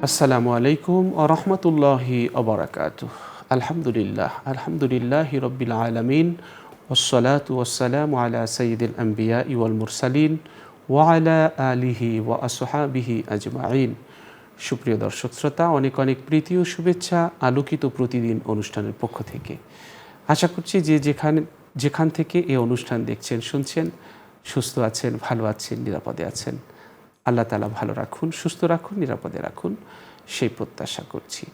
আসসালামু আলাইকুম ওয়া রাহমাতুল্লাহি ওয়া বারাকাতুহু। আলহামদুলিল্লাহি রাব্বিল আলামিন ওয়াসসালাতু ওয়াসসালামু আলা সাইয়্যিদিল আম্বিয়াই ওয়াল মুরসালিন ওয়া আলা আলিহি ওয়া আসহাবিহি আজমাইন। সুপ্রিয় দর্শক শ্রোতা, অনেক অনেক প্রীতি ও শুভেচ্ছা আলোকিত প্রতিদিন অনুষ্ঠানের পক্ষ থেকে। আশা করছি যে যেখান থেকে এই অনুষ্ঠান দেখছেন, শুনছেন, সুস্থ আছেন, ভালো আছেন, নিরাপদে আছেন। আল্লাহ তাআলা ভালো রাখুন, সুস্থ রাখুন, নিরাপদে রাখুন, সেই প্রত্যাশা করছি।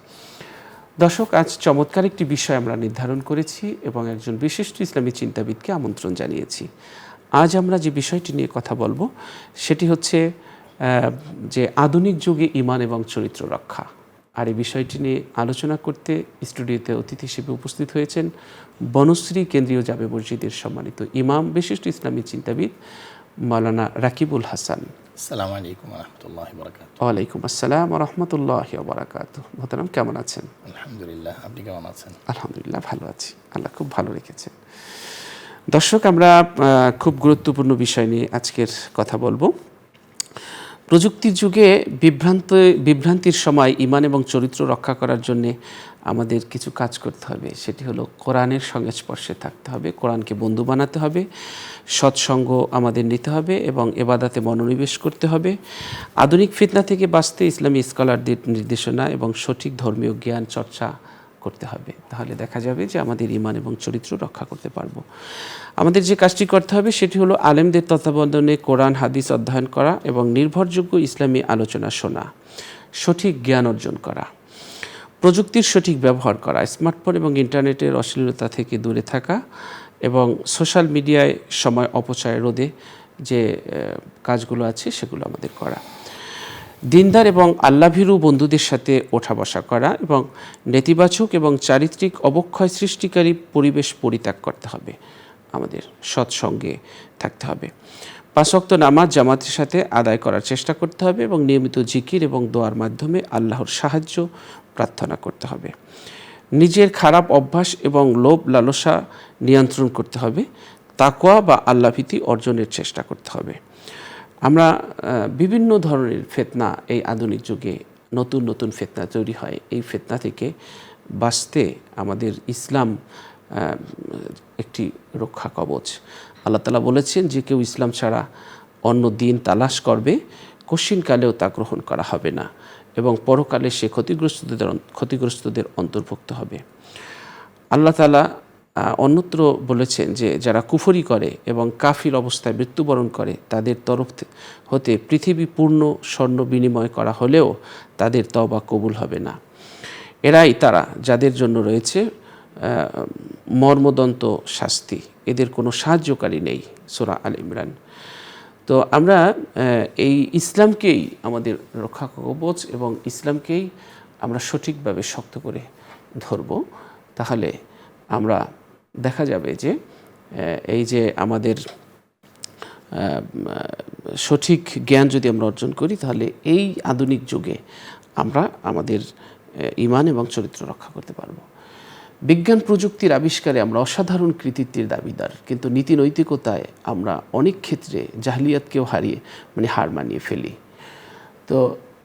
দর্শক, আজ চমৎকার একটি বিষয় আমরা নির্ধারণ করেছি এবং একজন বিশিষ্ট ইসলামী চিন্তাবিদকে আমন্ত্রণ জানিয়েছি। আজ আমরা যে বিষয়টি নিয়ে কথা বলবো সেটি হচ্ছে যে আধুনিক যুগে ঈমান এবং চরিত্র রক্ষা। আর এই বিষয়টি নিয়ে আলোচনা করতে স্টুডিওতে অতিথি হিসেবে উপস্থিত হয়েছেন বনশ্রী কেন্দ্রীয় জামে মসজিদের সম্মানিত ইমাম, বিশিষ্ট ইসলামী চিন্তাবিদ মাওলানা রাকিবুল হাসান। আসসালামু আলাইকুম ওয়া রাহমাতুল্লাহি ওয়া বারাকাতুহু। ওয়ালাইকুম আসসালাম ওয়া রাহমাতুল্লাহি ওয়া বারাকাতুহু। মোহতারাম, কেমন আছেন? আলহামদুলিল্লাহ, আপনি কেমন আছেন? আলহামদুলিল্লাহ, ভালো আছি। আল্লাহ খুব ভালো রেখেছেন। দর্শক, আমরা খুব গুরুত্বপূর্ণ বিষয় নিয়ে আজকের কথা বলবো। প্রযুক্তির যুগে বিভ্রান্তির সময় ঈমান এবং চরিত্র রক্ষা করার জন্যে আমাদের কিছু কাজ করতে হবে। সেটি হলো কোরআনের সংস্পর্শে থাকতে হবে, কোরআনকে বন্ধু বানাতে হবে, সৎসঙ্গ আমাদের নিতে হবে এবং এবাদাতে মনোনিবেশ করতে হবে। আধুনিক ফিতনা থেকে বাঁচতে ইসলামী স্কলারদের নির্দেশনা এবং সঠিক ধর্মীয় জ্ঞান চর্চা করতে হবে। তাহলে দেখা যাবে যে আমাদের ঈমান এবং চরিত্র রক্ষা করতে পারবো। আমাদের যে কাজটি করতে হবে সেটি হলো আলেমদের তত্ত্বাবধানে কোরআন হাদিস অধ্যয়ন করা এবং নির্ভরযোগ্য ইসলামী আলোচনা শোনা, সঠিক জ্ঞান অর্জন করা, প্রযুক্তির সঠিক ব্যবহার করা, স্মার্টফোন এবং ইন্টারনেটের অশ্লীলতা থেকে দূরে থাকা এবং সোশ্যাল মিডিয়ায় সময় অপচয় রোধে যে কাজগুলো আছে সেগুলো আমাদের করা, দিনদার এবং আল্লাভীরু বন্ধুদের সাথে ওঠা বসা করা এবং নেতিবাচক এবং চারিত্রিক অবক্ষয় সৃষ্টিকারী পরিবেশ পরিত্যাগ করতে হবে। আমাদের সৎসঙ্গে থাকতে হবে। 5 ওয়াক্ত নামাজ জামাতের সাথে আদায় করার চেষ্টা করতে হবে এবং নিয়মিত জিকির এবং দোয়ার মাধ্যমে আল্লাহর সাহায্য প্রার্থনা করতে হবে। নিজের খারাপ অভ্যাস এবং লোভ লালসা নিয়ন্ত্রণ করতে হবে। তাকওয়া বা আল্লাহভীতি অর্জনের চেষ্টা করতে হবে। আমরা বিভিন্ন ধরনের ফিতনা, এই আধুনিক যুগে নতুন নতুন ফিতনা তৈরি হয়। এই ফিতনা থেকে বাঁচতে আমাদের ইসলাম একটি রক্ষা কবচ। আল্লাহ তাআলা বলেছেন যে কেউ ইসলাম ছাড়া অন্য দিন তালাশ করবে, কশিনকালেও তা গ্রহণ করা হবে না এবং পরকালে সে ক্ষতিগ্রস্তদের অন্তর্ভুক্ত হবে। আল্লাহ তাআলা অন্যত্র বলেছেন যে যারা কুফরি করে এবং কাফির অবস্থায় মৃত্যুবরণ করে তাদের তরফ হতে পৃথিবী পূর্ণ স্বর্ণ বিনিময় করা হলেও তাদের তওবা কবুল হবে না। এরাই তারা যাদের জন্য রয়েছে মর্মদন্ত শাস্তি, এদের কোনো সাহায্যকারী নেই। সূরা আল ইমরান। তো আমরা এই ইসলামকেই আমাদের রক্ষা কবচ এবং ইসলামকেই আমরা সঠিকভাবে শক্ত করে ধরব। তাহলে আমরা দেখা যাবে যে এই যে আমাদের সঠিক জ্ঞান যদি আমরা অর্জন করি তাহলে এই আধুনিক যুগে আমরা আমাদের ঈমান এবং চরিত্র রক্ষা করতে পারবো। বিজ্ঞান প্রযুক্তির আবিষ্কারে আমরা অসাধারণ কৃতিত্বের দাবিদার, কিন্তু নীতি নৈতিকতায় আমরা অনেক ক্ষেত্রে জাহলিয়াতকেও হার মানিয়ে ফেলি। তো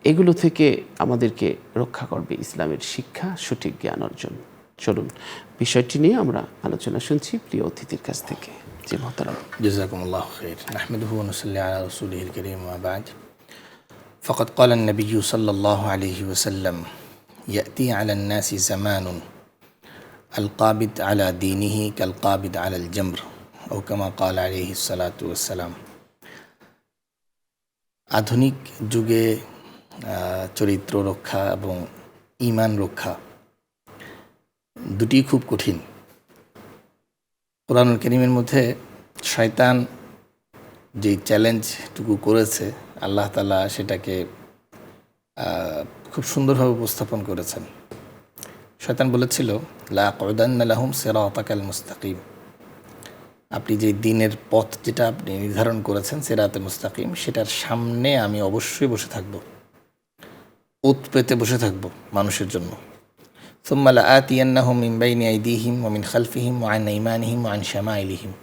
এগুলো থেকে আমাদেরকে রক্ষা করবে ইসলামের শিক্ষা, সঠিক জ্ঞান অর্জন। চলুন বিষয়টি নিয়ে আমরা আলোচনা শুনছি প্রিয় অতিথির কাছ থেকে। জি মোহতারাম। জাযাকুমুল্লাহু খাইর। নাহমাদুহু ওয়া নুসাল্লি আলা রাসূলিহিল কারীম ওয়া বা'দ। ফাকাদ ক্বালা আন-নাবিয়্যু সাল্লাল্লাহু আলাইহি ওয়াসাল্লাম ইয়াতি আলা আন-নাসি জামানুন আল-কাবিদ আলা দীনিহি কাল-কাবিদ আলা আল-জামর আও কামা ক্বালা আলাইহিস সালাতু ওয়াস সালাম। আধুনিক যুগে চরিত্র রক্ষা এবং ঈমান রক্ষা দুটি খুব কঠিন। কোরআনুল কারীমের মধ্যে শয়তান যে চ্যালেঞ্জটুকু করেছে আল্লাহ তাআলা সেটাকে খুব সুন্দরভাবে উপস্থাপন করেছেন। শয়তান বলেছিল লা আকুদান্না লাহুম সিরাতাকাল মুস্তাকিম, আপনি যে দিনের পথ যেটা আপনি নির্ধারণ করেছেন সিরাতে মুস্তাকিম, সেটার সামনে আমি অবশ্যই বসে থাকব, ওত পেতে বসে থাকব মানুষের জন্য। সুম্মা লাআতিয়ান্নাহুম মিন বাইনি আইদিহিম ওয়া মিন খালফিহিম ওয়া আন আইমানিহিম ওয়া আন শামাইলিহিম,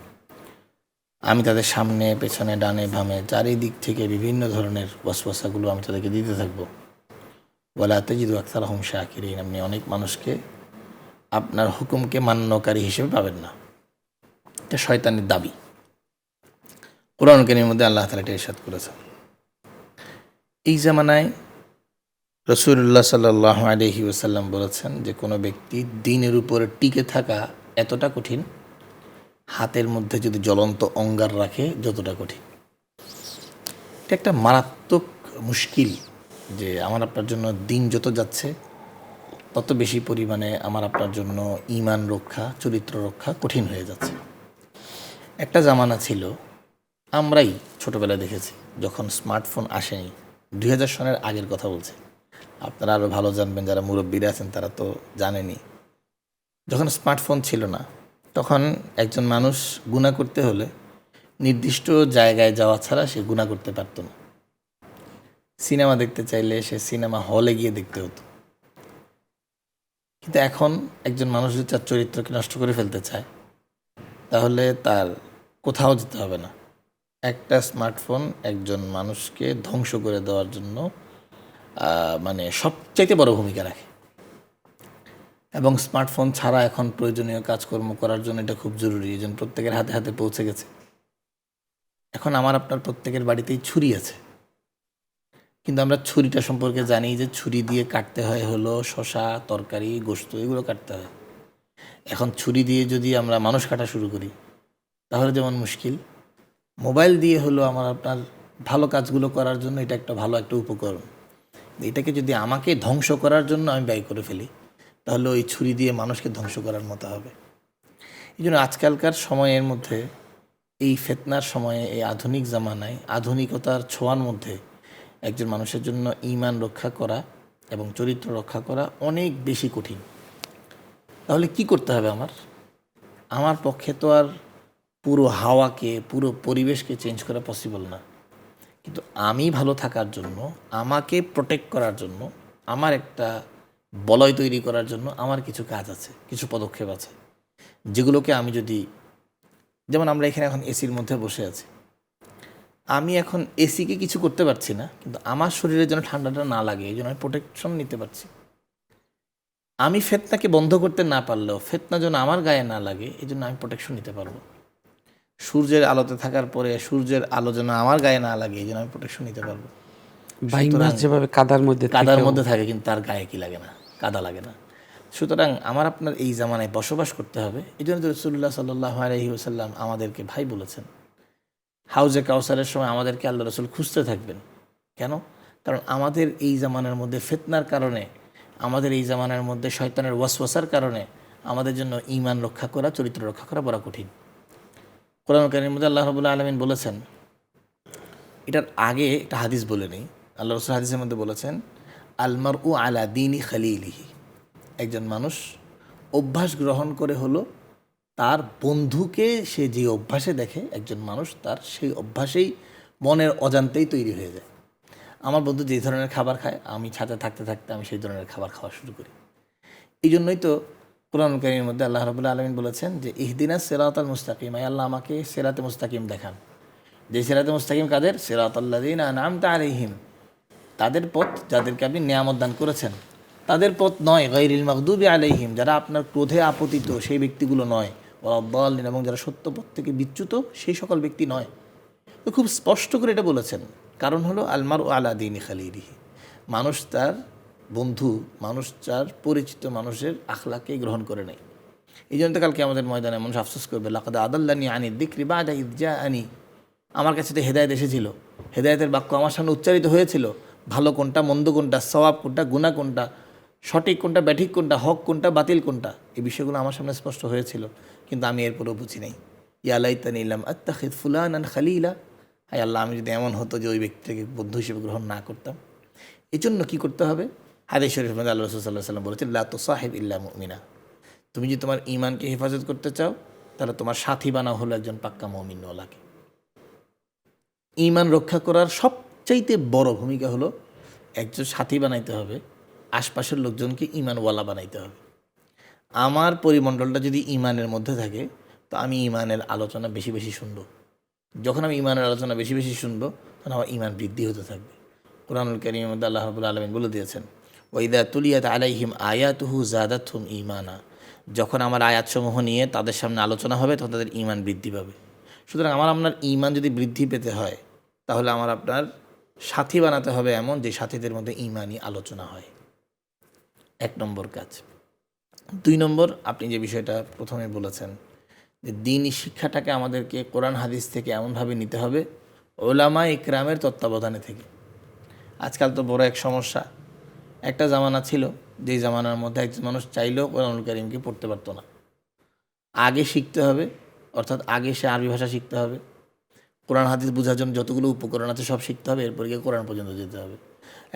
আমি তাদের সামনে পেছনে ডানে বামে চারিদিক থেকে বিভিন্ন ধরনের ওয়াসওয়াসাগুলো আমি তাদেরকে দিতে থাকবো। ওয়ালা তাজিদু আকসারহুম শাকিরিন, আপনি অনেক মানুষকে আপনার হুকুমকে মান্যকারী হিসেবে পাবেন না। এটা শয়তানের দাবি। কোরআন কারীমের মধ্যে আল্লাহ তাআলা এটা ইরশাদ করেছেন। এই জামানায় রাসূলুল্লাহ সাল্লাল্লাহু আলাইহি ওয়াসাল্লাম বলেছেন যে কোনো ব্যক্তি দ্বীনের উপরে টিকে থাকা এতটা কঠিন, হাতের মধ্যে যদি জ্বলন্ত অঙ্গার রাখে যতটা কঠিন। এটা একটা মারাত্মক মুশকিল যে আমার আপনার জন্য দিন যত যাচ্ছে তত বেশি পরিমাণে আমার আপনার জন্য ঈমান রক্ষা, চরিত্র রক্ষা কঠিন হয়ে যাচ্ছে। একটা জামানা ছিল, আমরাই ছোটোবেলায় দেখেছি, যখন স্মার্টফোন আসেনি, 2000 সনের আগের কথা বলছি, আপনারা আরও ভালো জানবেন, যারা মুরব্বীরা আছেন তারা তো জানেনই। যখন স্মার্টফোন ছিল না, তখন একজন মানুষ গুনাহ করতে হলে নির্দিষ্ট জায়গায় যাওয়া ছাড়া সে গুনাহ করতে পারত না। সিনেমা দেখতে চাইলে সে সিনেমা হলে গিয়ে দেখতে হতো। কিন্তু এখন একজন মানুষ যদি তার চরিত্রকে নষ্ট করে ফেলতে চায়, তাহলে তার কোথাও যেতে হবে না। একটা স্মার্টফোন একজন মানুষকে ধ্বংস করে দেওয়ার জন্য মানে সবচাইতে বড় ভূমিকা রাখে। এবং স্মার্টফোন ছাড়া এখন প্রয়োজনীয় কাজকর্ম করার জন্য এটা খুব জরুরি, এই জন্য প্রত্যেকের হাতে হাতে পৌঁছে গেছে। এখন আমার আপনার প্রত্যেকের বাড়িতেই ছুরি আছে, কিন্তু আমরা ছুরিটা সম্পর্কে জানি যে ছুরি দিয়ে কাটতে হয় হলো শসা, তরকারি, গোশত, এগুলো কাটতে হয়। এখন ছুরি দিয়ে যদি আমরা মানুষ কাটা শুরু করি তাহলে যেমন মুশকিল, মোবাইল দিয়ে হলো আমার আপনার ভালো কাজগুলো করার জন্য এটা একটা ভালো একটা উপকরণ। এটাকে যদি আমাকে ধ্বংস করার জন্য আমি ব্যয় করে ফেলি, তাহলে ওই ছুরি দিয়ে মানুষকে ধ্বংস করার মতো হবে। এই জন্য আজকালকার সময়ের মধ্যে, এই ফিতনার সময়ে, এই আধুনিক জামানায়, আধুনিকতার ছোঁয়ার মধ্যে একজন মানুষের জন্য ঈমান রক্ষা করা এবং চরিত্র রক্ষা করা অনেক বেশি কঠিন। তাহলে কি করতে হবে আমার পক্ষে তো আর পুরো হাওয়াকে, পুরো পরিবেশকে চেঞ্জ করা পসিবল না, কিন্তু আমি ভালো থাকার জন্য, আমাকে প্রোটেক্ট করার জন্য, আমার একটা বলয় তৈরি করার জন্য আমার কিছু কাজ আছে, কিছু পদক্ষেপ আছে, যেগুলোকে আমি যদি, যেমন আমরা এখানে এখন এসির মধ্যে বসে আছি, আমি এখন এসিকে কিছু করতে পারছি না, কিন্তু আমার শরীরে যেন ঠান্ডাটা না লাগে এই জন্য আমি প্রোটেকশন নিতে পারছি। আমি ফিতনাকে বন্ধ করতে না পারলেও ফিতনা যেন আমার গায়ে না লাগে এই জন্য আমি প্রোটেকশন নিতে পারবো। সূর্যের আলোতে থাকার পরে সূর্যের আলো যেন আমার গায়ে না লাগে এই জন্য আমি প্রোটেকশন নিতে পারবো। বাইং মাছ যেভাবে কাদার মধ্যে থাকে কিন্তু তার গায়ে কি লাগে না, কাদা লাগে না। সুতরাং আমার আপনার এই জামানায় বসবাস করতে হবে। এই জন্য রাসূলুল্লাহ সাল্লাল্লাহু আলাইহি ওয়াসাল্লাম আমাদেরকে ভাই বলেছেন, হাউজে কাউসারের সময় আমাদেরকে আল্লাহ রাসূল খুঁজতে থাকবেন। কেন? কারণ আমাদের এই জামানার মধ্যে ফিতনার কারণে, আমাদের এই জামানার মধ্যে শয়তানের ওয়াসওয়াসার কারণে আমাদের জন্য ঈমান রক্ষা করা, চরিত্র রক্ষা করা বড় কঠিন। কোরআন কারীমের মধ্যে আল্লাহ রাব্বুল আলামিন বলেছেন, এটার আগে একটা হাদিস বলে নেই, আল্লাহ রাসূল হাদিসের মধ্যে বলেছেন, আল মারউ আলা দীনি খালিলিহি, একজন মানুষ অভ্যাস গ্রহণ করে হলো তার বন্ধুকে সে যে অভ্যাসে দেখে, একজন মানুষ তার সেই অভ্যাসেই মনের অজান্তেই তৈরি হয়ে যায়। আমার বন্ধু যে ধরনের খাবার খায়, আমি সাথে থাকতে থাকতে আমি সেই ধরনের খাবার খাওয়া শুরু করি। এই জন্যই তো কোরআন কারীমের মধ্যে আল্লাহ রাব্বুল আলামিন বলেছেন যে ইহদিনাস সিরাতাল মুস্তাকিম, আয় আল্লাহ আমাকে সিরাতে মুস্তাকিম দেখান। যে সিরাতে মুস্তাকিম কাদের? সিরাতাল্লাযীনা আনআমতা আলাইহিম, তাদের পথ যাদেরকে আপনি নিয়ামত দান করেছেন, তাদের পথ নয়। গায়রিল মাগদুবি আলাইহিম, যারা আপনার ক্রোধে আপতিত সেই ব্যক্তিগুলো নয়। ওয়ালাদ-দাল্লিন, এবং যারা সত্য পথ থেকে বিচ্যুত সেই সকল ব্যক্তি নয়। তো খুব স্পষ্ট করে এটা বলেছেন, কারণ হলো আল মারউ আলা দীনি খালিলিহি, মানুষ তার বন্ধু, মানুষ তার পরিচিত মানুষের আখলাকে গ্রহণ করে নেয়। এই জন্য তো কালকে আমাদের ময়দানে মানুষ আফসোস করবে, লাকাদ আদাল্লানি আনি যিকরি বা'দা ইয জাআনি, আমার কাছে তো হেদায়েত এসেছিল, হেদায়েতের বাক্য আমার সামনে উচ্চারিত হয়েছিল, ভালো কোনটা, মন্দ কোনটা, সওয়াব কোনটা, গুনাহ কোনটা, সঠিক কোনটা, ব্যাঠিক কোনটা, হক কোনটা, বাতিল কোনটা, এই বিষয়গুলো আমার সামনে স্পষ্ট হয়েছিল, কিন্তু আমি এরপরেও বুঝি নাই। ইয়া লাইতানি লাম আত্তাখিয ফুলানান খালিলা, হায় আল্লাহ, আমি যদি এমন হতো যে ওই ব্যক্তিকে বন্ধু হিসেবে গ্রহণ না করতাম। এই জন্য কী করতে হবে? হাদিস শরীফের মধ্যে আল্লাহ রাসূল সাল্লাল্লাহু আলাইহি ওয়াসাল্লাম বলেছেন, লা তুসাহিব ইল্লা মুমিনা, তুমি যদি তোমার ঈমানকে হেফাজত করতে চাও তাহলে তোমার সাথী বানাও হলো একজন পাক্কা মুমিনওয়ালাকে। ঈমান রক্ষা করার সবচাইতে বড় ভূমিকা হলো একজন সাথী বানাইতে হবে, আশপাশের লোকজনকে ঈমানওয়ালা বানাইতে হবে। আমার পরিমণ্ডলটা যদি ঈমানের মধ্যে থাকে তো আমি ঈমানের আলোচনা বেশি বেশি শুনবো। যখন আমি ঈমানের আলোচনা বেশি বেশি শুনবো তখন আমার ঈমান বৃদ্ধি হতে থাকবে। কুরআনুল কারীমের মধ্যে আল্লাহ রাব্বুল আলামিন বলে দিয়েছেন, ওয়াইদা তুলিয়াত আলাইহিম আয়াতুহু জাদাতহুম ঈমানা, যখন আমার আয়াতসমূহ নিয়ে তাদের সামনে আলোচনা হবে তখন তাদের ঈমান বৃদ্ধি পাবে। সুতরাং আমার আপনার ঈমান যদি বৃদ্ধি পেতে হয় তাহলে আমার আপনার সাথী বানাতে হবে এমন যে সাথীদের মধ্যে ঈমানই আলোচনা হয়। 1 নম্বর কাজ। 2 নম্বর, আপনি যে বিষয়টা প্রথমে বলেছেন যে দ্বীনি শিক্ষাটাকে আমাদেরকে কোরআন হাদিস থেকে এমনভাবে নিতে হবে ওলামা ইকরামের তত্ত্বাবধানে থেকে। আজকাল তো বড় এক সমস্যা, একটা জামানা ছিল যেই জামানার মধ্যে একজন মানুষ চাইলেও কোরআনুল কারীমকে পড়তে পারতো না। আগে শিখতে হবে, অর্থাৎ আগে সে আরবি ভাষা শিখতে হবে, কোরআন হাদিস বোঝার জন্য যতগুলো উপকরণ আছে সব শিখতে হবে, এরপর গিয়ে কোরআন পর্যন্ত যেতে হবে।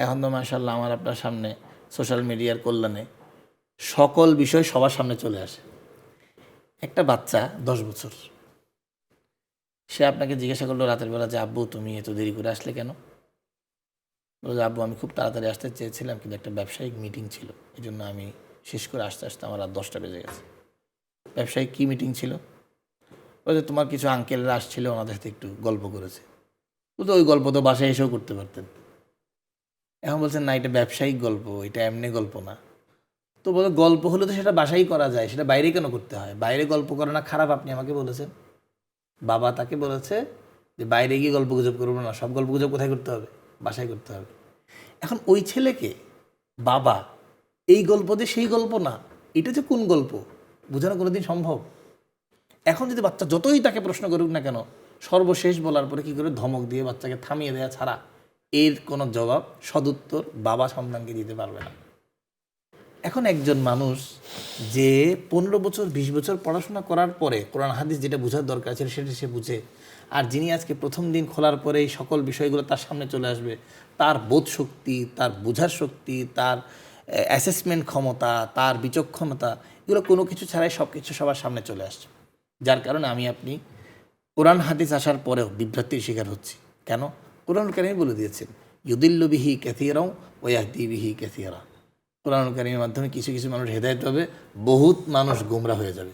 এখন তো মাশাআল্লাহ আমার আপনার সামনে সোশ্যাল মিডিয়ার কল্যাণে সকল বিষয় সবার সামনে চলে আসে। একটা বাচ্চা 10 বছর, সে আপনাকে জিজ্ঞাসা করলো রাতের বেলা যে আব্বু তুমি এত দেরি করে আসলে কেন? বললো আব্বু আমি খুব তাড়াতাড়ি আসতে চেয়েছিলাম কিন্তু একটা ব্যবসায়িক মিটিং ছিল, এই জন্য আমি শেষ করে আসতে আসতে আমার রাত 10টা বেজে গেছে। ব্যবসায়িক কী মিটিং ছিল? বলছে তোমার কিছু আঙ্কেলরা আসছিল, ওনাদের সাথে একটু গল্প করেছে। বলতো ওই গল্প তো বাসায় এসেও করতে পারতেন। এখন বলছেন না এটা ব্যবসায়িক গল্প, এটা এমনি গল্প না। তো বলে গল্প হলে তো সেটা বাসায় করা যায়, সেটা বাইরে কেন করতে হয়? বাইরে গল্প করা না খারাপ আপনি আমাকে বলেছেন। বাবা তাকে বলেছে যে বাইরে গিয়ে গল্প গুজব করবো না, সব গল্প গুজব কোথায় করতে হবে? বাসায় করতে হবে। এখন ওই ছেলেকে বাবা এই গল্প দিয়ে সেই গল্প না, এটা যে কোন গল্প বোঝানো কোনোদিন সম্ভব? এখন যদি বাচ্চা যতই তাকে প্রশ্ন করুক না কেন, সর্বশেষ বলার পরে কী করে ধমক দিয়ে বাচ্চাকে থামিয়ে দেওয়া ছাড়া এর কোনো জবাব সদুত্তর বাবা সন্তানকে দিতে পারবে না। এখন একজন মানুষ যে 15 বছর 20 বছর পড়াশোনা করার পরে কোরআন হাদিস যেটা বোঝার দরকার ছিল সেটা সে বুঝে, আর যিনি আজকে প্রথম দিন খোলার পরে এই সকল বিষয়গুলো তার সামনে চলে আসবে, তার বোধ শক্তি, তার বোঝার শক্তি, তার অ্যাসেসমেন্ট ক্ষমতা, তার বিচক্ষণতা, এগুলো কোনো কিছু ছাড়াই সব কিছু সবার সামনে চলে আসছে। যার কারণে আমি আপনি কোরআন হাদিস আসার পরেও বিভ্রান্তির শিকার হচ্ছি। কেন? কোরআন কারীম বলে দিয়েছেন ইউদিল্লু বিহি কাসীরাও ওয়া ইয়াহদি বিহি কাসীরা। কোরআন কারীমের মাধ্যমে কিছু কিছু মানুষ হেদায়েত পাবে, বহুত মানুষ গোমরা হয়ে যাবে।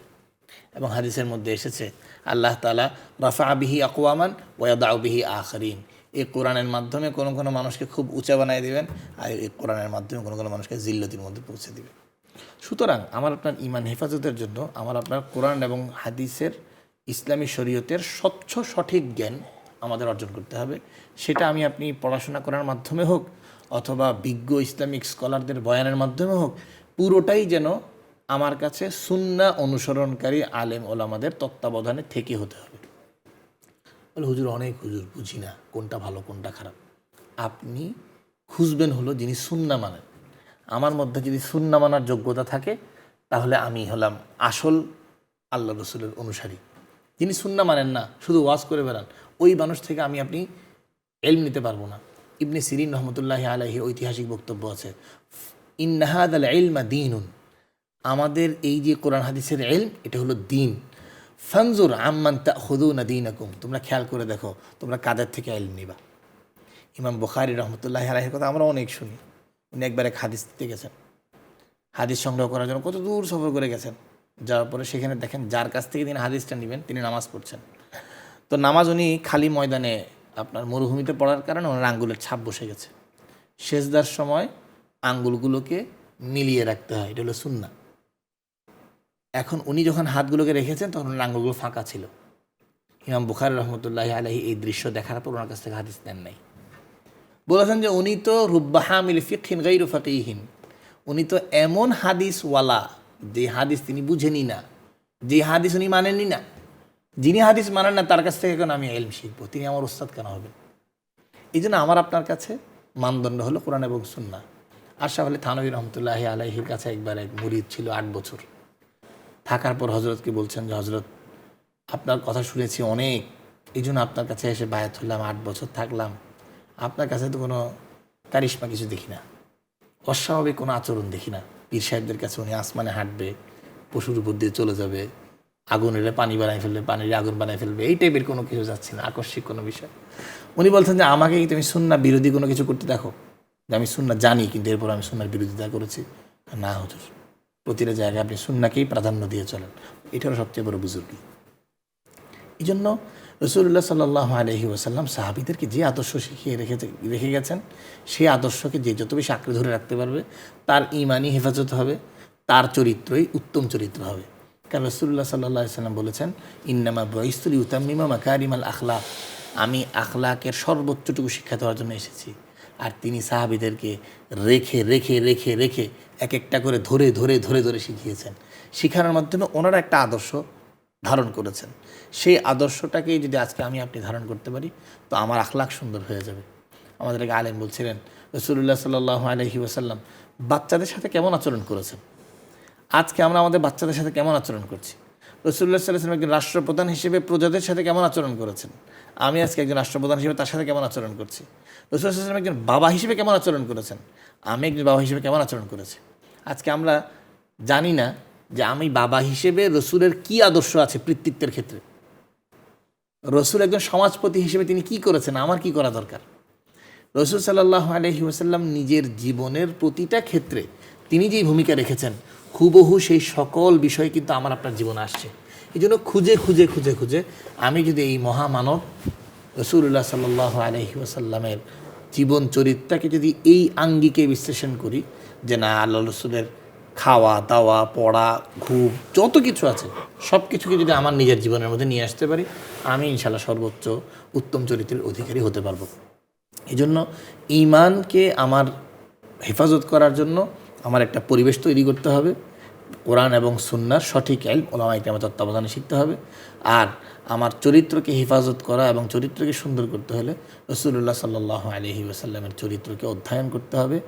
এবং হাদিসের মধ্যে এসেছে আল্লাহ তাআলা রাফা বিহি আকওয়ামান ওয়া ইয়াদাউ বিহি আখারিন। এই কোরআনের মাধ্যমে কোনো কোনো মানুষকে খুব উঁচা বানিয়ে দিবেন, আর এই কোরআনের মাধ্যমে কোনো কোনো মানুষকে জিল্লতির মধ্যে পৌঁছে দিবেন। সুতরাং আমার আপনার ঈমান হেফাজতের জন্য আমার আপনার কোরআন এবং হাদিসের ইসলামী শরীয়তের স্বচ্ছ সঠিক জ্ঞান আমাদের অর্জন করতে হবে। সেটা আমি আপনি পড়াশোনা করার মাধ্যমে হোক অথবা বিজ্ঞ ইসলামিক স্কলারদের বয়ানের মাধ্যমে হোক, পুরোটাই যেন আমার কাছে সুন্নাহ অনুসরণকারী আলেম ওলামাদের তত্ত্বাবধানে থেকে হতে হবে। বলে হুজুর অনেক হুজুর বুঝি না কোনটা ভালো কোনটা খারাপ। আপনি খুঁজবেন হলো যিনি সুন্নাহ মানেন। আমার মধ্যে যদি সুন্নাহ মানার যোগ্যতা থাকে তাহলে আমি হলাম আসল আল্লাহ রসুলের অনুসারী। যিনি সুন্নাহ মানেন না, শুধু ওয়াজ করে বেড়ান, ওই মানুষ থেকে আমি আপনি ইলম নিতে পারবো না। ইবনে সিরিন রহমতুল্লাহি আলাইহির ঐতিহাসিক বক্তব্য আছে ইন্না হাযাল ইলমা দীনুন, আমাদের এই যে কোরআন হাদিসের ইলম এটা হলো দ্বীন। ফানজুর আম্মান তাখুযুনা দীনাকুম, তোমরা খেয়াল করে দেখো তোমরা কাদের থেকে ইলম নিবা। ইমাম বুখারী রহমতুল্লাহি আলাইহির কথা আমরা অনেক শুনি। উনি একবার এক হাদিস দিতে গেছেন, হাদিস সংগ্রহ করার জন্য কত দূর সফর করে গেছেন। যাওয়ার পরে সেখানে দেখেন যার কাছ থেকে তিনি হাদিসটা নেবেন তিনি নামাজ পড়ছেন। তো নামাজ উনি খালি ময়দানে আপনার মরুভূমিতে পড়ার কারণে ওনার আঙ্গুলের ছাপ বসে গেছে। সেজদার সময় আঙ্গুলগুলোকে মিলিয়ে রাখতে হয়, এটা হলো সুন্নাহ। এখন উনি যখন হাতগুলোকে রেখেছেন তখন ওনার আঙ্গুলগুলো ফাঁকা ছিল। ইমাম বুখারী রহমতুল্লাহি আলাইহি এই দৃশ্য দেখার পর ওনার কাছ থেকে হাদিস নেন নাই। বলেছেন যে উনি তো রুব্বা হামিল ফিকহিন গায়রু ফাকিহিন, উনি তো এমন হাদিসওয়ালা যে হাদিস তিনি বুঝেনি না, যে হাদিস উনি মানেননি না। যিনি হাদিস মানেন না তার কাছ থেকে কেন আমি ইলম শিখবো? তিনি আমার উস্তাদ কেন হবেন? এই জন্য আমার আপনার কাছে মানদণ্ড হলো কোরআন এবং সুন্নাহ। আশরাফ আলী থানভী রহমতুল্লাহি আলাইহির কাছে একবার এক মুরিদ ছিল 8 বছর থাকার পর হজরতকে বলছেন যে হজরত আপনার কথা শুনেছি অনেক, এই জন্য আপনার কাছে এসে বায়াত হলাম, 8 বছর থাকলাম। আপনার কাছে তো কোনো কারিশমা কিছু দেখি না, অস্বাভাবিক কোনো আচরণ দেখি না। পীর সাহেবদের কাছে উনি আসমানে হাঁটবে, পশুর উপর দিয়ে চলে যাবে, আগুনের পানি বানায় ফেলবে, পানির আগুন বানায় ফেলবে, এই টাইপের কোনো কিছু যাচ্ছে না, আকস্মিক কোনো বিষয়। উনি বলছেন যে আমাকে কি তুমি সুন্নাহ বিরোধী কোনো কিছু করতে দেখো? যে আমি সুন্নাহ জানি কিন্তু এরপর আমি সুন্নাহর বিরোধিতা করেছি? না হুজুর, প্রতিটা জায়গায় আপনি সুন্নাহকেই প্রাধান্য দিয়ে চলেন, এটারও সবচেয়ে বড় বুজুর্গি। এই জন্য রাসূলুল্লাহ সাল্লাল্লাহু আলাইহি ওয়াসাল্লাম সাহাবীদেরকে যে আদর্শ শিখিয়ে রেখে গেছেন, সেই আদর্শকে যে যত বেশি আঁকড়ে ধরে রাখতে পারবে, তার ঈমানই হেফাজত হবে, তার চরিত্রই উত্তম চরিত্র হবে। কারণ রাসূলুল্লাহ সাল্লাল্লাহু আলাইহি ওয়াসাল্লাম বলেছেন, ইন্নামা বুইসতু লিউতাম্মিমা মাকারিমাল আখলাক, আমি আখলাকের সর্বোচ্চটুকু শিক্ষা দেওয়ার জন্য এসেছি। আর তিনি সাহাবীদেরকে রেখে রেখে রেখে রেখে এক একটা করে ধরে ধরে ধরে ধরে শিখিয়েছেন। শিখানোর মাধ্যমে ওনারা একটা আদর্শ ধারণ করেছেন। সেই আদর্শটাকেই যদি আজকে আমি আপনি ধারণ করতে পারি, তো আমার আখলাক সুন্দর হয়ে যাবে। আমাদের এক আলেম বলছিলেন, রাসূলুল্লাহ সাল্লাল্লাহু আলাইহি ওয়াসাল্লাম বাচ্চাদের সাথে কেমন আচরণ করেছেন, আজকে আমরা আমাদের বাচ্চাদের সাথে কেমন আচরণ করছি। রাসূলুল্লাহ সাল্লাল্লাহু আলাইহি ওয়াসাল্লাম একজন রাষ্ট্রপ্রধান হিসেবে প্রজাদের সাথে কেমন আচরণ করেছেন, আমি আজকে একজন রাষ্ট্রপ্রধান হিসেবে তার সাথে কেমন আচরণ করছি। রাসূলুল্লাহ সাল্লাল্লাহু আলাইহি ওয়াসাল্লাম একজন বাবা হিসেবে কেমন আচরণ করেছেন, আমি একজন বাবা হিসেবে কেমন আচরণ করেছি। আজকে আমরা জানি না যে আমি বাবা হিসেবে রসুলের কি আদর্শ আছে পিতৃত্বের ক্ষেত্রে। রসুল একজন সমাজপতি হিসেবে তিনি কি করেছেন, আমার কি করা দরকার। রসুল সাল্লাল্লাহু আলাইহি ওয়াসাল্লাম নিজের জীবনের প্রতিটা ক্ষেত্রে তিনি যেই ভূমিকা রেখেছেন, হুবহু সেই সকল বিষয় কিন্তু আমার আপনার জীবনে আসছে। এই জন্য খুঁজে খুঁজে খুঁজে খুঁজে আমি যদি এই মহামানব রাসূলুল্লাহ সাল্লাল্লাহু আলাইহি ওয়াসাল্লামের জীবন চরিত্রটাকে যদি এই আঙ্গিকে বিশ্লেষণ করি, যে না আল্লাহ রসুলের খাওয়া দাওয়া পড়া ঘুম যত কিছু আছে সব কিছুকে যদি আমার নিজের জীবনের মধ্যে নিয়ে আসতে পারি, আমি ইনশাআল্লাহ সর্বোচ্চ উত্তম চরিত্রের অধিকারী হতে পারবো। এই জন্য ঈমানকে আমার হেফাজত করার জন্য আমার একটা পরিবেশ তৈরি করতে হবে। কোরআন এবং সুন্নাহর সঠিক ইলম উলামা ইকরামের তত্ত্বাবধানে শিখতে হবে। আর আমার চরিত্রকে হেফাজত করা এবং চরিত্রকে সুন্দর করতে হলে রাসূলুল্লাহ সাল্লাল্লাহু আলাইহি ওয়াসাল্লামের চরিত্রকে অধ্যয়ন করতে হবে,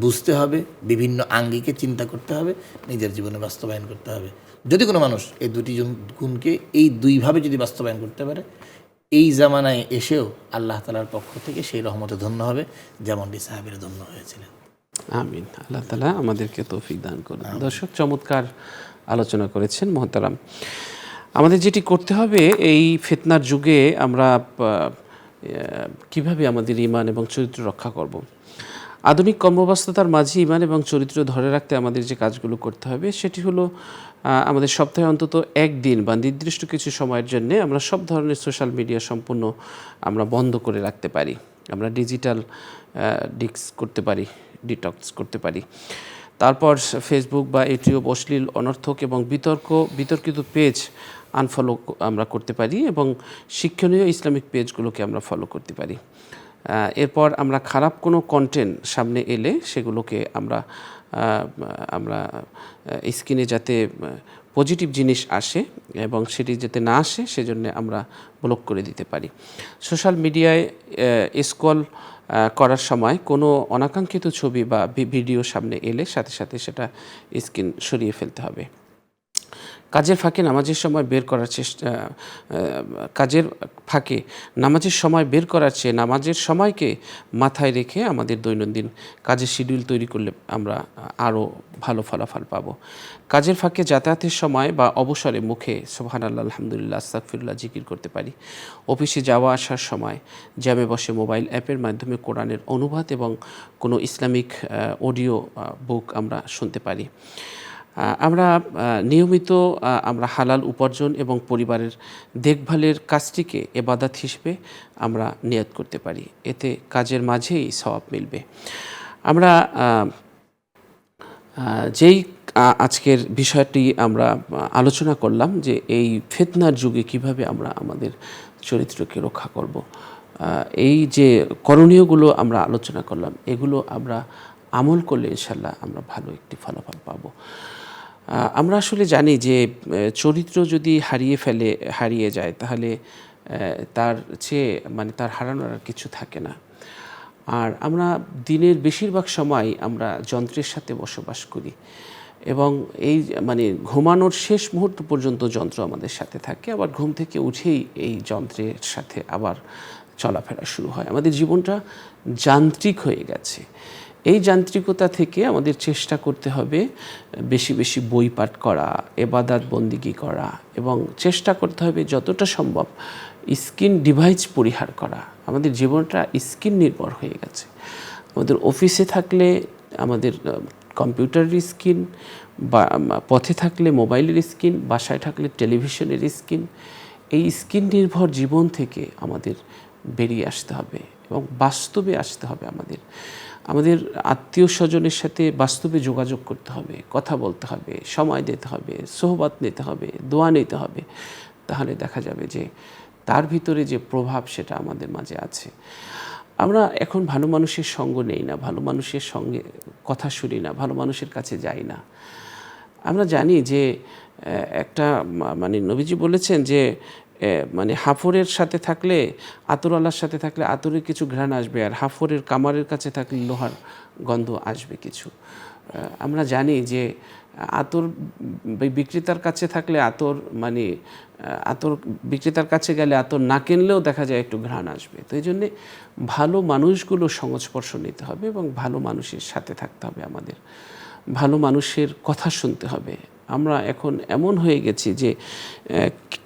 বুঝতে হবে, বিভিন্ন আঙ্গিকে চিন্তা করতে হবে, নিজের জীবনে বাস্তবায়ন করতে হবে। যদি কোনো মানুষ এই দুটি গুণকে এই দুইভাবে যদি বাস্তবায়ন করতে পারে, এই জামানায় এসেও আল্লাহ তাআলার পক্ষ থেকে সেই রহমতে ধন্য হবে, যেমনটি সাহাবীরা ধন্য হয়েছিলেন। আমিন। আল্লাহ তাআলা আমাদেরকে তৌফিক দান করুন। দর্শক, চমৎকার আলোচনা করেছেন মোহতারাম। আমাদের যেটি করতে হবে এই ফিতনার যুগে আমরা কিভাবে আমাদের ঈমান এবং চরিত্র রক্ষা করব। আধুনিক কর্মব্যস্ততার মাঝে ঈমান এবং চরিত্র ধরে রাখতে আমাদের যে কাজগুলো করতে হবে সেটি হলো আমাদের সপ্তাহে অন্তত একদিন বা নির্দিষ্ট কিছু সময়ের জন্য আমরা সব ধরনের সোশ্যাল মিডিয়া সম্পূর্ণ আমরা বন্ধ করে রাখতে পারি। আমরা ডিজিটাল ডিটক্স করতে পারি। তারপর ফেসবুক বা ইউটিউব অশ্লীল, অনর্থক এবং বিতর্কিত পেজ আনফলো আমরা করতে পারি এবং শিক্ষণীয় ইসলামিক পেজগুলোকে আমরা ফলো করতে পারি। এরপর আমরা খারাপ কোনো কন্টেন্ট সামনে এলে সেগুলোকে আমরা স্ক্রিনে যাতে পজিটিভ জিনিস আসে এবং সেটি যাতে না আসে সেজন্য আমরা ব্লক করে দিতে পারি। সোশ্যাল মিডিয়ায় স্ক্রল করার সময় কোনো অনাকাঙ্ক্ষিত ছবি বা ভিডিও সামনে এলে সাথে সাথে সেটা স্ক্রিন সরিয়ে ফেলতে হবে। কাজের ফাঁকে নামাজের সময় বের করার চেয়ে নামাজের সময়কে মাথায় রেখে আমাদের দৈনন্দিন কাজের শিডিউল তৈরি করলে আমরা আরও ভালো ফলাফল পাব। কাজের ফাঁকে যাতায়াতের সময় বা অবসরে মুখে সুবহানাল্লাহ, আলহামদুলিল্লাহ, আস্তাগফিরুল্লাহ জিকির করতে পারি। অফিসে যাওয়া আসার সময় জ্যামে বসে মোবাইল অ্যাপের মাধ্যমে কোরআনের অনুবাদ এবং কোনো ইসলামিক অডিও বুক আমরা শুনতে পারি। আমরা নিয়মিত আমরা হালাল উপার্জন এবং পরিবারের দেখভালের কাজটিকে ইবাদত হিসেবে আমরা নিয়ত করতে পারি। এতে কাজের মাঝেই সওয়াব মিলবে। আমরা যেই আজকের বিষয়টি আমরা আলোচনা করলাম যে এই ফিতনার যুগে কিভাবে আমরা আমাদের চরিত্রকে রক্ষা করব, এই যে করণীয়গুলো আমরা আলোচনা করলাম এগুলো আমরা আমল করলে ইনশাল্লাহ আমরা ভালো একটি ফলাফল পাবো। আমরা আসলে জানি যে চরিত্র যদি হারিয়ে যায় তাহলে তার চেয়ে তার হারানোর আর কিছু থাকে না। আর আমরা দিনের বেশিরভাগ সময় আমরা যন্ত্রের সাথে বসবাস করি এবং এই ঘুমানোর শেষ মুহূর্ত পর্যন্ত যন্ত্র আমাদের সাথে থাকে, আবার ঘুম থেকে উঠেই এই যন্ত্রের সাথে আবার চলাফেরা শুরু হয়। আমাদের জীবনটা যান্ত্রিক হয়ে গেছে। এই যান্ত্রিকতা থেকে আমাদের চেষ্টা করতে হবে বেশি বেশি বই পাঠ করা, ইবাদত বন্দিগি করা এবং চেষ্টা করতে হবে যতটা সম্ভব স্ক্রিন ডিভাইস পরিহার করা। আমাদের জীবনটা স্ক্রিন নির্ভর হয়ে গেছে। আমাদের অফিসে থাকলে আমাদের কম্পিউটারের স্ক্রিন, বা পথে থাকলে মোবাইলের স্ক্রিন, বাসায় থাকলে টেলিভিশনের স্ক্রিন, এই স্কিন নির্ভর জীবন থেকে আমাদের বেরিয়ে আসতে হবে এবং বাস্তবে আসতে হবে। আমাদের আত্মীয় স্বজনের সাথে বাস্তবে যোগাযোগ করতে হবে, কথা বলতে হবে, সময় দিতে হবে, সোহবত নিতে হবে, দোয়া নিতে হবে। তাহলে দেখা যাবে যে তার ভিতরে যে প্রভাব সেটা আমাদের মাঝে আছে। আমরা এখন ভালো মানুষের সঙ্গ নেই না, ভালো মানুষের সঙ্গে কথা শুনি না, ভালো মানুষের কাছে যাই না। আমরা জানি যে একটা মানে নবীজি বলেছেন যে মানে হাফরের সাথে থাকলে, আতরওয়ালার সাথে থাকলে আতরের কিছু ঘ্রাণ আসবে, আর হাফরের কামারের কাছে থাকলে লোহার গন্ধ আসবে কিছু। আমরা জানি যে আতর বিক্রেতার কাছে থাকলে আতর মানে আতর বিক্রেতার কাছে গেলে আতর না কিনলেও দেখা যায় একটু ঘ্রাণ আসবে। তো এই জন্যে ভালো মানুষগুলো সংস্পর্শ নিতে হবে এবং ভালো মানুষের সাথে থাকতে হবে আমাদের, ভালো মানুষের কথা শুনতে হবে। আমরা এখন এমন হয়ে গেছি যে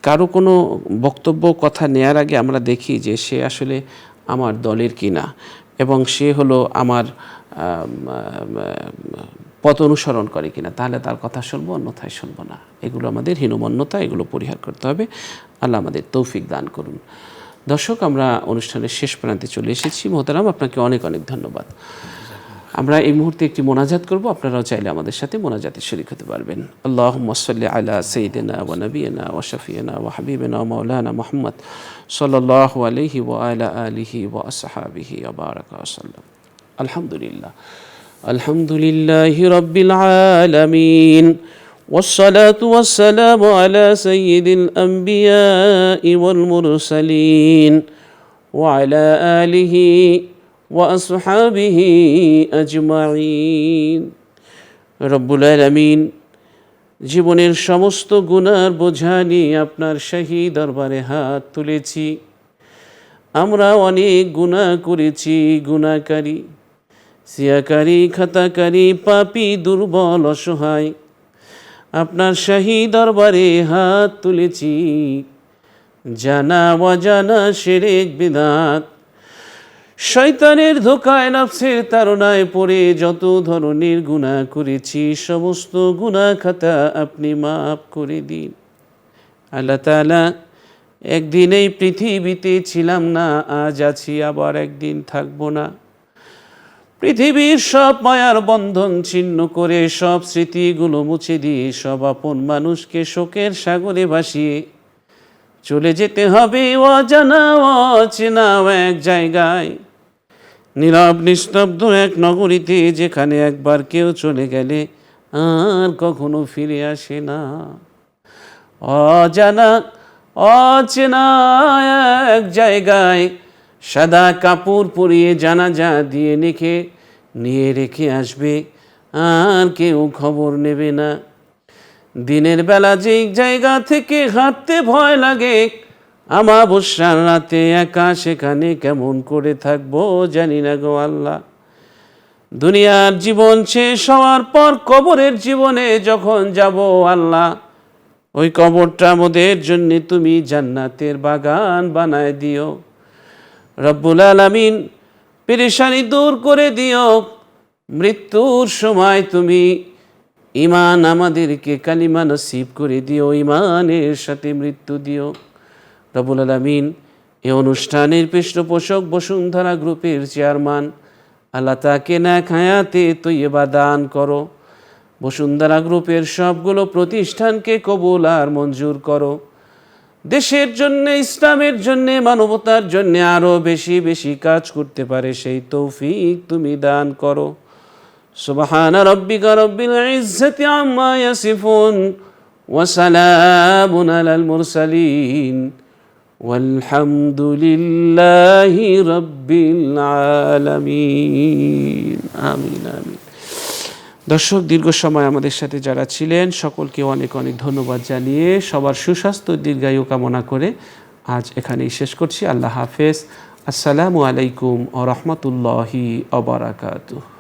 কারো কোনো বক্তব্য কথা নেয়ার আগে আমরা দেখি যে সে আসলে আমার দলের কিনা এবং সে হলো আমার পথ অনুসরণ করে কিনা, তাহলে তার কথা শুনবো, অন্যথায় শুনবো না। এগুলো আমাদের হীনমন্যতা, এগুলো পরিহার করতে হবে। আল্লাহ আমাদের তৌফিক দান করুন। দর্শক, আমরা অনুষ্ঠানের শেষ প্রান্তে চলে এসেছি। মোহতারাম, আপনাকে অনেক অনেক ধন্যবাদ। আমরা এই মুহূর্তে একটি মোনাজাত করব, আপনারাও চাইলে আমাদের সাথে মোনাজাতে শরীক হতে পারবেন। আল্লাহুম্মা সাল্লি আলা সাইয়্যিদিনা ওয়া নাবিয়িনা ওয়া শাফিয়িনা ওয়া হাবিবিনা ওয়া মাওলানা মুহাম্মদ সাল্লাল্লাহু আলাইহি ওয়া আলা আলিহি ওয়া আসহাবিহি ওয়া বারাকা ওয়া সাল্লাম। আলহামদুলিল্লাহ, আলহামদুলিল্লাহি রাব্বিল আলামিন, والصلاة والسلام على سيد الأنبياء والمرسلين وعلى آله وأصحابه أجمعين। রব্বুল আলামিন, জীবনের সমস্ত গুনার বোঝা নিয়ে আপনার শাহী দরবারে হাত তুলেছি। আমরা অনেক গুনাহ করেছি, গুনাহকারী, সিয়াকারী, খাতাকারী, পাপী, দুর্বল, অসহায়। আপনার শাহী দরবারে হাত তুলেছি। জানা অজানা শিরক বিদআত, শয়তানের ধোঁকায়, নফসের তাড়নায় পড়ে যত ধরনের গুনাহ করেছি, সমস্ত গুনাহ খাতা আপনি মাফ করে দিন। আল্লাহ তাআলা, একদিন এই পৃথিবীতে ছিলাম না, আজ আছি, আবার একদিন থাকবো না। পৃথিবীর সব মায়ার বন্ধন ছিন্ন করে, সব স্মৃতিগুলো মুছে দিয়ে, সব আপন মানুষকে শোকের সাগরে ভাসিয়ে চলে যেতে হবে অজানা অচেনা এক জায়গায়, নীরব নিস্তব্ধ এক নগরীতে, যেখানে একবার কেউ চলে গেলে আর কখনো ফিরে আসে না। অজানা অচেনা এক জায়গায় সাদা কাপড় পরিয়ে জানাজা দিয়ে নিয়ে রেখে আসবে, আর কেউ খবর নেবে না। দিনের বেলা যেই জায়গা থেকে হাঁটতে ভয় লাগে, আমাবস্যার রাতে একা সেখানে কেমন করে থাকবো জানি না গো আল্লাহ। দুনিয়ার জীবন শেষ হওয়ার পর কবরের জীবনে যখন যাব আল্লাহ, ওই কবরটা আমাদের জন্য তুমি জান্নাতের বাগান বানায় দিও। রব্বুল আলামিন, পেরেশানি দূর করে দিও। মৃত্যুর সময় তুমি ঈমান আমাদেরকে কালিমা নসিব করে দিও, ঈমানের সাথে মৃত্যু দিও। রব্বুল আলামিন, এই অনুষ্ঠানের পৃষ্ঠপোষক বসুন্ধরা গ্রুপের চেয়ারম্যান, আল্লাহ তাকে নেক হায়াতে তৈয়বা দান করো। বসুন্ধরা গ্রুপের সবগুলো প্রতিষ্ঠানকে কবুল আর মঞ্জুর করো। দেশের জন্য, ইসলামের জন্য, মানবতার জন্য আরও বেশি বেশি কাজ করতে পারে সেই তৌফিক তুমি দান করো। সুবহান রাব্বিকা রাব্বিল ইজ্জাতি আম্মা ইয়াসিফুন ওয়া সালামুন আলাল মুরসালিন ওয়ালহামদুলিল্লাহি রাব্বিল আলামিন। আমিন আমিন। দর্শক, দীর্ঘ সময় আমাদের সাথে যারা ছিলেন সকলকে অনেক অনেক ধন্যবাদ জানিয়ে সবার সুস্বাস্থ্য দীর্ঘায়ু কামনা করে আজ এখানেই শেষ করছি। আল্লাহ হাফেজ। আসসালামু আলাইকুম ওয়া রাহমাতুল্লাহি ওয়া বারাকাতুহু।